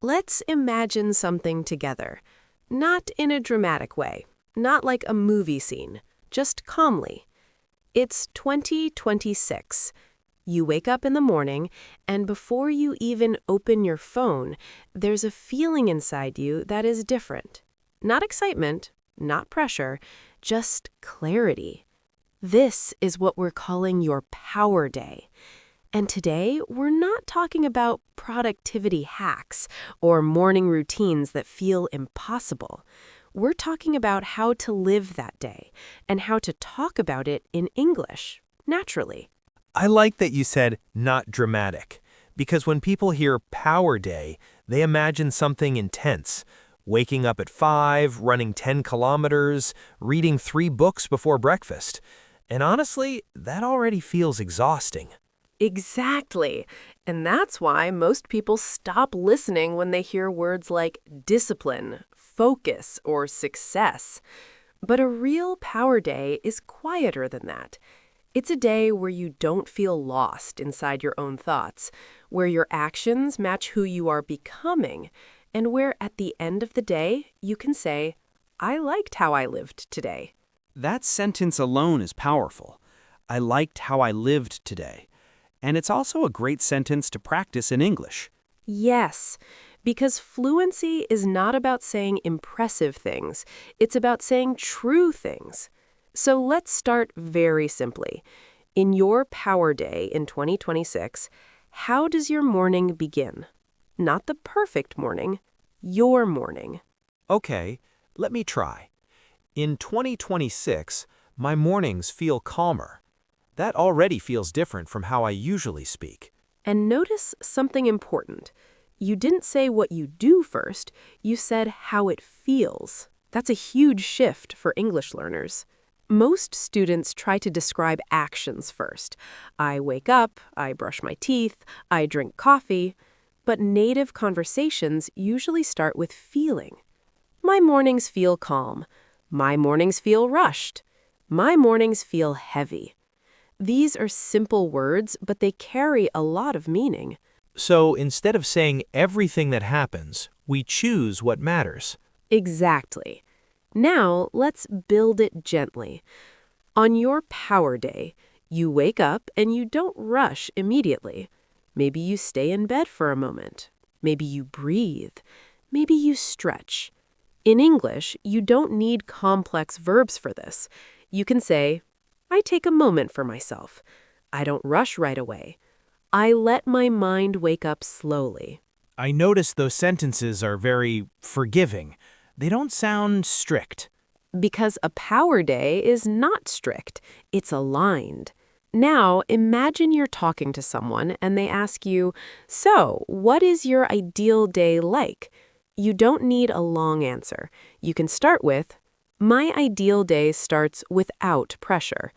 Let's imagine something together. Not in a dramatic way, not like a movie scene, just calmly. It's 2026. You wake up in the morning, and before you even open your phone, there's a feeling inside you that is different. Not excitement, not pressure, just clarity. This is what we're calling your power day. And today, we're not talking about productivity hacks or morning routines that feel impossible. We're talking about how to live that day and how to talk about it in English, naturally. I like that you said not dramatic, because when people hear Power Day, they imagine something intense. Waking up at 5, running 10 kilometers, reading 3 books before breakfast. And honestly, that already feels exhausting. Exactly. And that's why most people stop listening when they hear words like discipline, focus, or success. But a real power day is quieter than that. It's a day where you don't feel lost inside your own thoughts, where your actions match who you are becoming, and where at the end of the day you can say, I liked how I lived today. That sentence alone is powerful. I liked how I lived today. And it's also a great sentence to practice in English. Yes, because fluency is not about saying impressive things. It's about saying true things. So let's start very simply. In your power day in 2026, how does your morning begin? Not the perfect morning, your morning. Okay, let me try. In 2026, my mornings feel calmer. That already feels different from how I usually speak. And notice something important. You didn't say what you do first, you said how it feels. That's a huge shift for English learners. Most students try to describe actions first. I wake up, I brush my teeth, I drink coffee. But native conversations usually start with feeling. My mornings feel calm. My mornings feel rushed. My mornings feel heavy. These are simple words, but they carry a lot of meaning. So instead of saying everything that happens, we choose what matters. Exactly. Now, let's build it gently. On your power day, you wake up and you don't rush immediately. Maybe you stay in bed for a moment. Maybe you breathe. Maybe you stretch. In English, you don't need complex verbs for this. You can say, I take a moment for myself. I don't rush right away. I let my mind wake up slowly. I notice those sentences are very forgiving. They don't sound strict. Because a power day is not strict, it's aligned. Now, imagine you're talking to someone and they ask you, so, what is your ideal day like? You don't need a long answer. You can start with, my ideal day starts without pressure.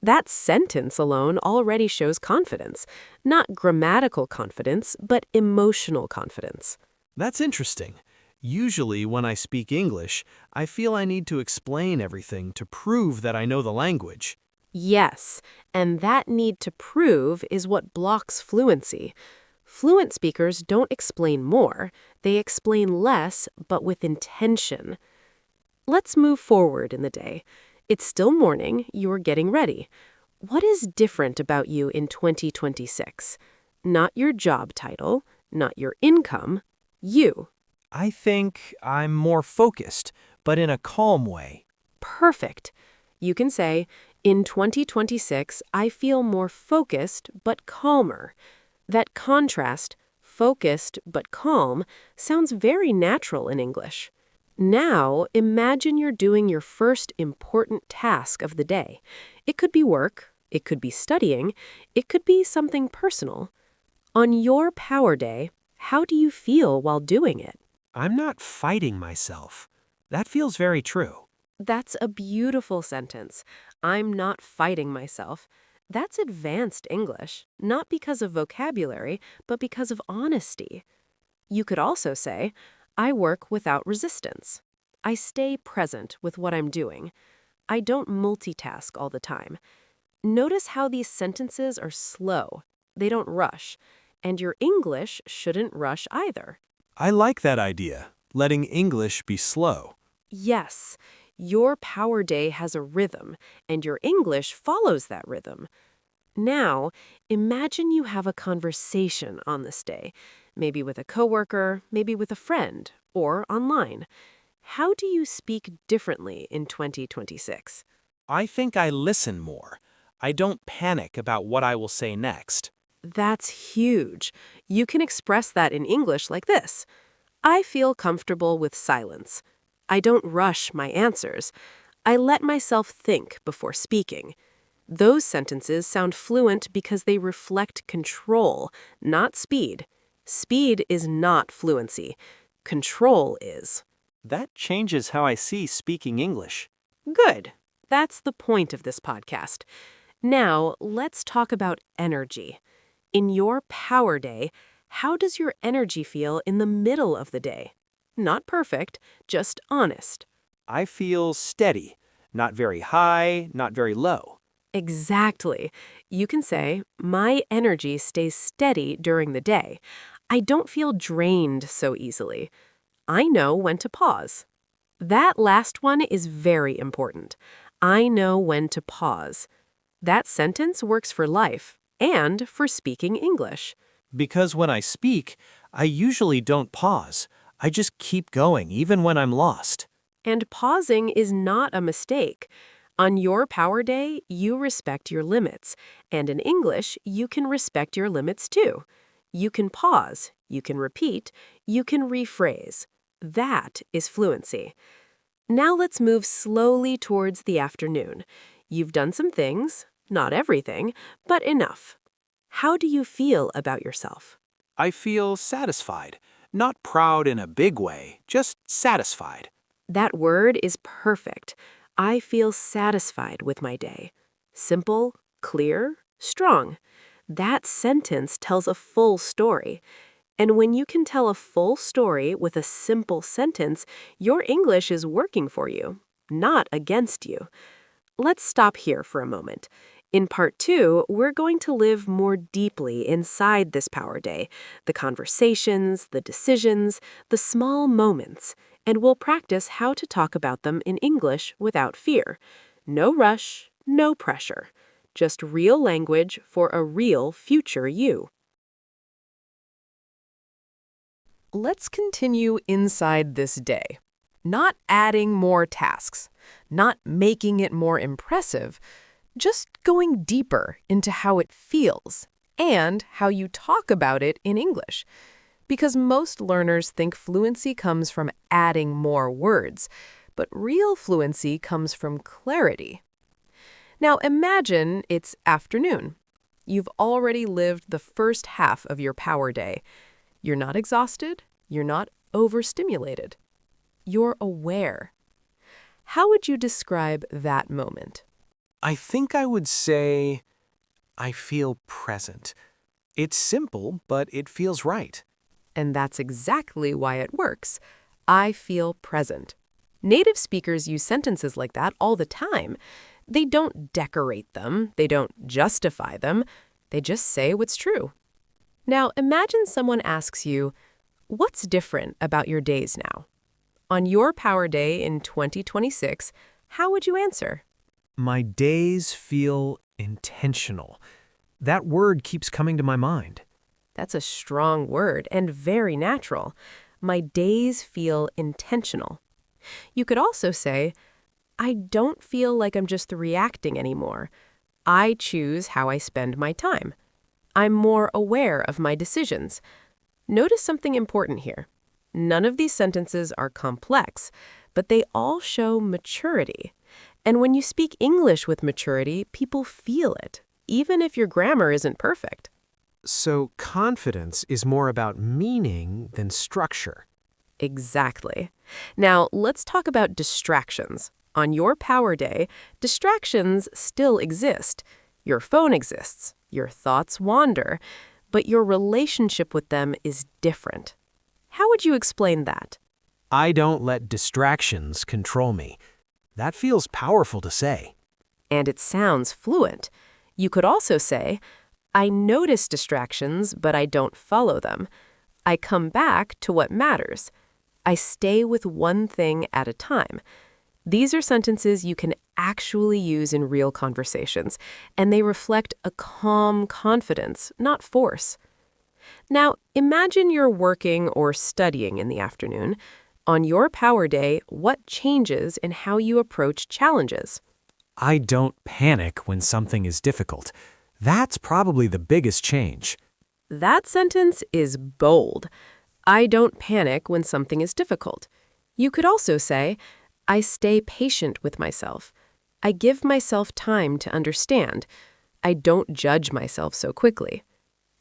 That sentence alone already shows confidence. Not grammatical confidence, but emotional confidence. That's interesting. Usually, when I speak English, I feel I need to explain everything to prove that I know the language. Yes, and that need to prove is what blocks fluency. Fluent speakers don't explain more, they explain less, but with intention. Let's move forward in the day. It's still morning, you're getting ready. What is different about you in 2026? Not your job title, not your income, you. I think I'm more focused, but in a calm way. Perfect. You can say, in 2026, I feel more focused but calmer. That contrast, focused but calm, sounds very natural in English. Now, imagine you're doing your first important task of the day. It could be work, it could be studying, it could be something personal. On your power day, how do you feel while doing it? I'm not fighting myself. That feels very true. That's a beautiful sentence. I'm not fighting myself. That's advanced English, not because of vocabulary, but because of honesty. You could also say, I work without resistance. I stay present with what I'm doing. I don't multitask all the time. Notice how these sentences are slow. They don't rush. And your English shouldn't rush either. I like that idea, letting English be slow. Yes, your power day has a rhythm, and your English follows that rhythm. Now, imagine you have a conversation on this day, maybe with a coworker, maybe with a friend, or online. How do you speak differently in 2026? I think I listen more. I don't panic about what I will say next. That's huge. You can express that in English like this. I feel comfortable with silence. I don't rush my answers. I let myself think before speaking. Those sentences sound fluent because they reflect control, not speed. Speed is not fluency. Control is. That changes how I see speaking English. Good. That's the point of this podcast. Now, let's talk about energy. In your power day, how does your energy feel in the middle of the day? Not perfect, just honest. I feel steady, not very high, not very low. Exactly. You can say, my energy stays steady during the day. I don't feel drained so easily. I know when to pause. That last one is very important. I know when to pause. That sentence works for life and for speaking English. Because when I speak, I usually don't pause. I just keep going, even when I'm lost. And pausing is not a mistake. On your power day, you respect your limits. And in English, you can respect your limits too. You can pause, you can repeat, you can rephrase. That is fluency. Now let's move slowly towards the afternoon. You've done some things, not everything, but enough. How do you feel about yourself? I feel satisfied. Not proud in a big way, just satisfied. That word is perfect. I feel satisfied with my day. Simple, clear, strong. That sentence tells a full story. And when you can tell a full story with a simple sentence, your English is working for you, not against you. Let's stop here for a moment. In part 2, we're going to live more deeply inside this power day, the conversations, the decisions, the small moments, and we'll practice how to talk about them in English without fear. No rush, no pressure. Just real language for a real future you. Let's continue inside this day. Not adding more tasks, not making it more impressive, just going deeper into how it feels and how you talk about it in English. Because most learners think fluency comes from adding more words, but real fluency comes from clarity. Now imagine it's afternoon. You've already lived the first half of your power day. You're not exhausted, you're not overstimulated. You're aware. How would you describe that moment? I think I would say I feel present. It's simple, but it feels right. And that's exactly why it works. I feel present. Native speakers use sentences like that all the time. They don't decorate them, they don't justify them, they just say what's true. Now imagine someone asks you, what's different about your days now? On your power day in 2026, how would you answer? My days feel intentional. That word keeps coming to my mind. That's a strong word and very natural. My days feel intentional. You could also say, I don't feel like I'm just reacting anymore. I choose how I spend my time. I'm more aware of my decisions. Notice something important here. None of these sentences are complex, but they all show maturity. And when you speak English with maturity, people feel it, even if your grammar isn't perfect. So confidence is more about meaning than structure. Exactly. Now, let's talk about distractions. On your power day, distractions still exist. Your phone exists, your thoughts wander, but your relationship with them is different. How would you explain that? I don't let distractions control me. That feels powerful to say. And it sounds fluent. You could also say, I notice distractions, but I don't follow them. I come back to what matters. I stay with one thing at a time. These are sentences you can actually use in real conversations, and they reflect a calm confidence, not force. Now, imagine you're working or studying in the afternoon. On your power day, what changes in how you approach challenges? I don't panic when something is difficult. That's probably the biggest change. That sentence is bold. I don't panic when something is difficult. You could also say, I stay patient with myself. I give myself time to understand. I don't judge myself so quickly.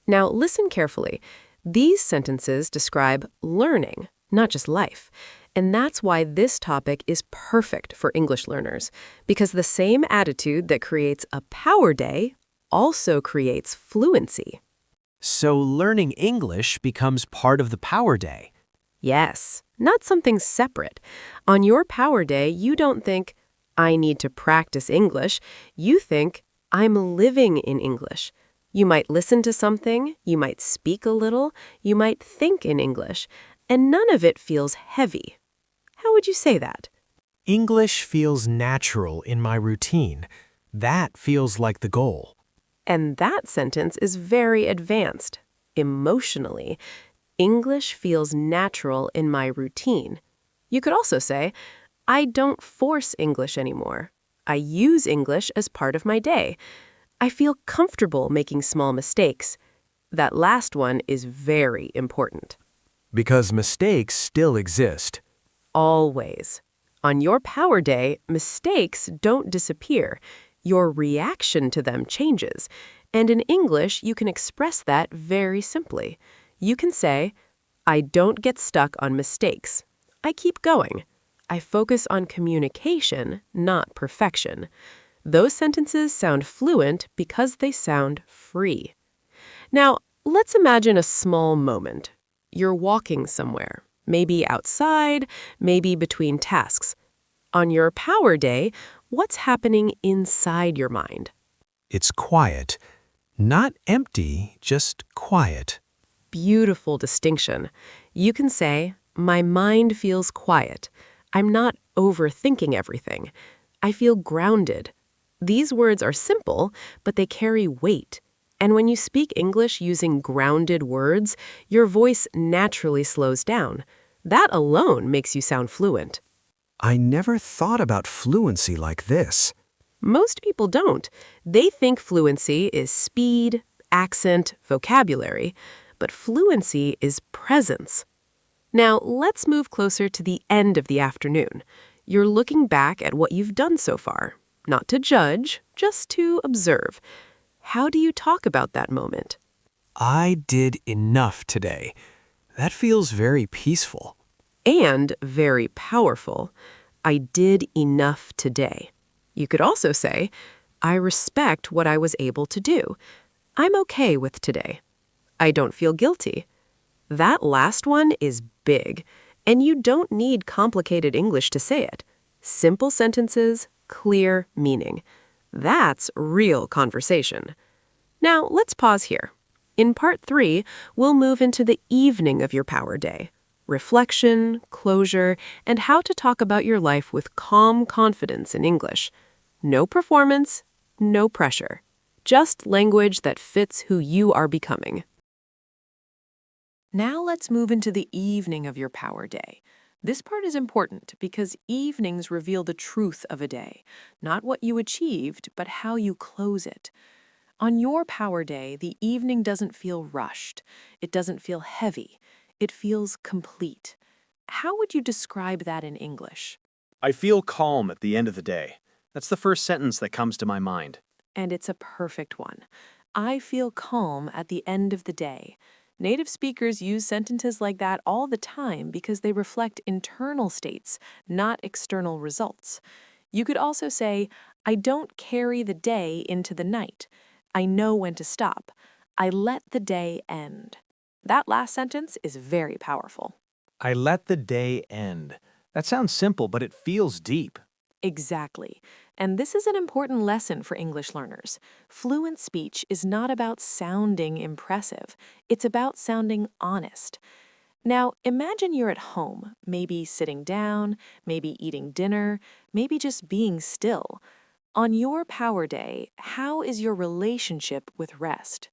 Now, listen carefully. These sentences describe learning, not just life. And that's why this topic is perfect for English learners, because the same attitude that creates a power day also creates fluency. So learning English becomes part of the power day. Yes, not something separate. On your power day, you don't think, I need to practice English. You think, I'm living in English. You might listen to something, you might speak a little, you might think in English, and none of it feels heavy. How would you say that? English feels natural in my routine. That feels like the goal. And that sentence is very advanced. Emotionally, English feels natural in my routine. You could also say, I don't force English anymore. I use English as part of my day. I feel comfortable making small mistakes. That last one is very important. Because mistakes still exist. Always. On your power day, mistakes don't disappear. Your reaction to them changes. And in English, you can express that very simply. You can say, I don't get stuck on mistakes. I keep going. I focus on communication, not perfection. Those sentences sound fluent because they sound free. Now, let's imagine a small moment. You're walking somewhere, maybe outside, maybe between tasks. On your power day, what's happening inside your mind? It's quiet. Not empty, just quiet. Beautiful distinction. You can say, my mind feels quiet. I'm not overthinking everything. I feel grounded. These words are simple, but they carry weight. And when you speak English using grounded words, your voice naturally slows down. That alone makes you sound fluent. I never thought about fluency like this. Most people don't. They think fluency is speed, accent, vocabulary, but fluency is presence. Now, let's move closer to the end of the afternoon. You're looking back at what you've done so far, not to judge, just to observe. How do you talk about that moment? I did enough today. That feels very peaceful. And very powerful. I did enough today. You could also say, I respect what I was able to do. I'm okay with today. I don't feel guilty. That last one is big, and you don't need complicated English to say it. Simple sentences, clear meaning. That's real conversation. Now, let's pause here. In part 3, we'll move into the evening of your power day. Reflection, closure, and how to talk about your life with calm confidence in English. No performance, no pressure. Just language that fits who you are becoming. Now let's move into the evening of your power day. This part is important because evenings reveal the truth of a day, not what you achieved, but how you close it. On your power day, the evening doesn't feel rushed. It doesn't feel heavy. It feels complete. How would you describe that in English? I feel calm at the end of the day. That's the first sentence that comes to my mind. And it's a perfect one. I feel calm at the end of the day. Native speakers use sentences like that all the time because they reflect internal states, not external results. You could also say, I don't carry the day into the night. I know when to stop. I let the day end. That last sentence is very powerful. I let the day end. That sounds simple, but it feels deep. Exactly. And this is an important lesson for English learners. Fluent speech is not about sounding impressive, it's about sounding honest. Now, imagine you're at home, maybe sitting down, maybe eating dinner, maybe just being still. On your power day, how is your relationship with rest?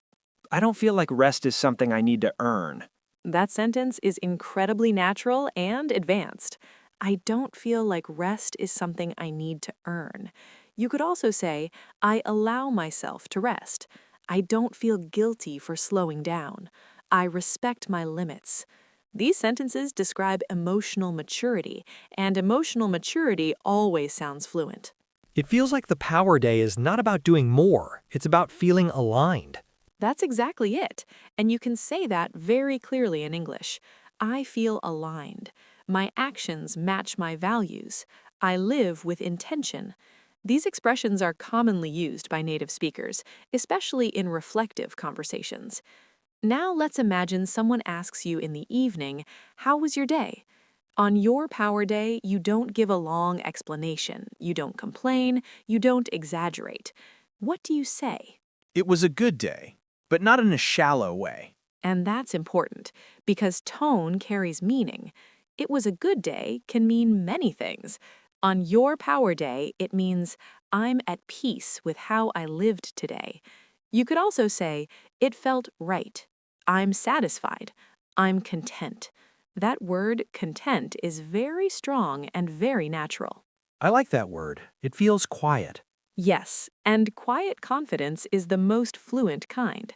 I don't feel like rest is something I need to earn. That sentence is incredibly natural and advanced. I don't feel like rest is something I need to earn. You could also say, I allow myself to rest. I don't feel guilty for slowing down. I respect my limits. These sentences describe emotional maturity, and emotional maturity always sounds fluent. It feels like the power day is not about doing more, it's about feeling aligned. That's exactly it. And you can say that very clearly in English. I feel aligned. My actions match my values. I live with intention. These expressions are commonly used by native speakers, especially in reflective conversations. Now let's imagine someone asks you in the evening, how was your day? On your power day, you don't give a long explanation. You don't complain. You don't exaggerate. What do you say? It was a good day, but not in a shallow way. And that's important because tone carries meaning. It was a good day can mean many things. On your power day, it means I'm at peace with how I lived today. You could also say, it felt right. I'm satisfied. I'm content. That word content is very strong and very natural. I like that word. It feels quiet. Yes, and quiet confidence is the most fluent kind.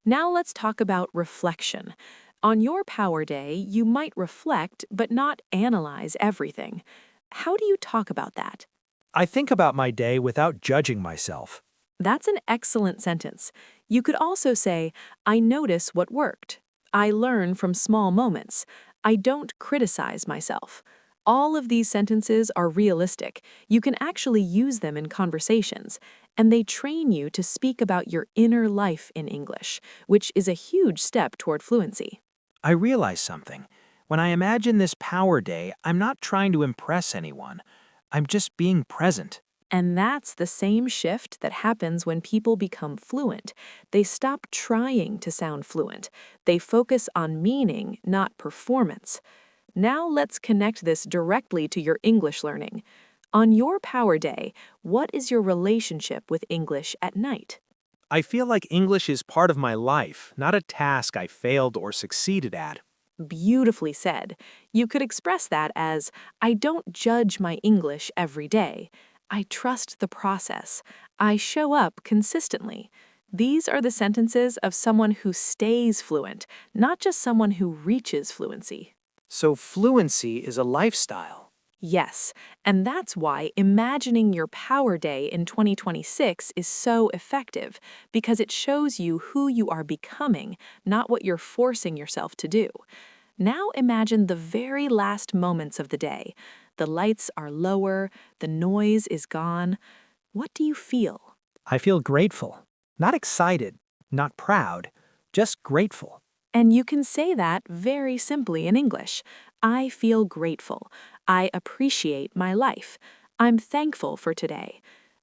Now let's talk about reflection. On your power day, you might reflect but not analyze everything. How do you talk about that? I think about my day without judging myself. That's an excellent sentence. You could also say, I notice what worked. I learn from small moments. I don't criticize myself. All of these sentences are realistic. You can actually use them in conversations, and they train you to speak about your inner life in English, which is a huge step toward fluency. I realize something. When I imagine this power day, I'm not trying to impress anyone. I'm just being present. And that's the same shift that happens when people become fluent. They stop trying to sound fluent. They focus on meaning, not performance. Now let's connect this directly to your English learning. On your power day, what is your relationship with English at night? I feel like English is part of my life, not a task I failed or succeeded at. Beautifully said. You could express that as, I don't judge my English every day. I trust the process. I show up consistently. These are the sentences of someone who stays fluent, not just someone who reaches fluency. So fluency is a lifestyle. Yes, and that's why imagining your power day in 2026 is so effective, because it shows you who you are becoming, not what you're forcing yourself to do. Now imagine the very last moments of the day. The lights are lower, the noise is gone. What do you feel? I feel grateful. Not excited, not proud, just grateful. And you can say that very simply in English. I feel grateful. I appreciate my life. I'm thankful for today.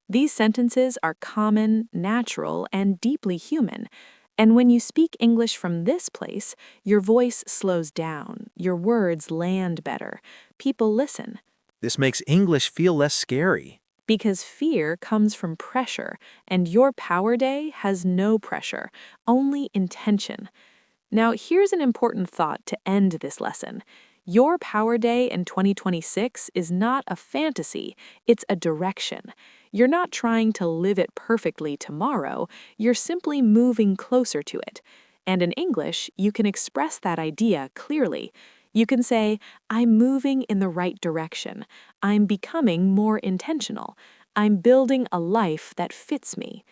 These sentences are common, natural, and deeply human. And when you speak English from this place, your voice slows down, your words land better, people listen. This makes English feel less scary. Because fear comes from pressure, and your power day has no pressure, only intention. Now, here's an important thought to end this lesson. Your power day in 2026 is not a fantasy, it's a direction. You're not trying to live it perfectly tomorrow, you're simply moving closer to it. And in English, you can express that idea clearly. You can say, I'm moving in the right direction. I'm becoming more intentional. I'm building a life that fits me.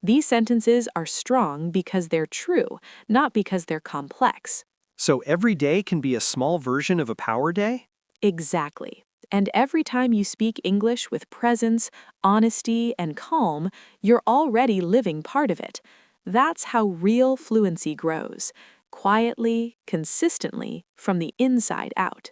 These sentences are strong because they're true, not because they're complex. So every day can be a small version of a power day? Exactly. And every time you speak English with presence, honesty, and calm, you're already living part of it. That's how real fluency grows, quietly, consistently, from the inside out.